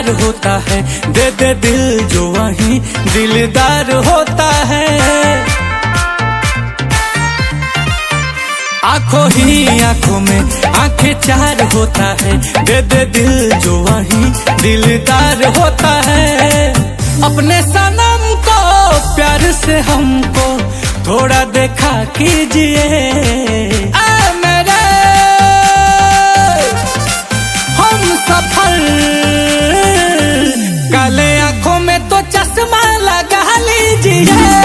प्यार होता है, दे दे दिल जो वहीं दिलदार होता है। आंखों ही आंखों में आंखें चार होता है, दे दे दिल जो वहीं दिलदार होता है। अपने सनम को प्यार से हमको थोड़ा देखा कीजिए, मेरे हम सफल। काले आंखों में तो चश्मा लगा लीजिए,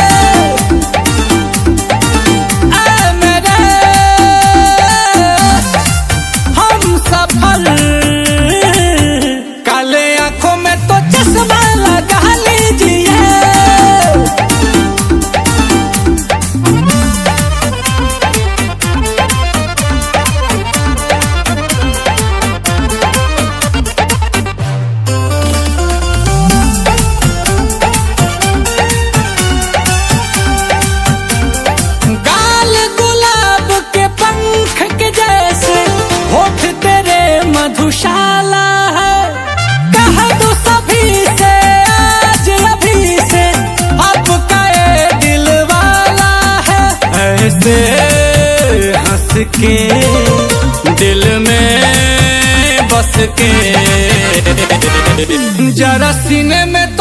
काले आंखों में तो चश्मा लगा लीजिए। गाल गुलाब के पंख के जैसे, होठ तेरे मधुशाला है। कह दो सभी से आज अभी से, आपका ये दिल वाला है। ऐसे हंस के दिल में बस के, जरा सीने में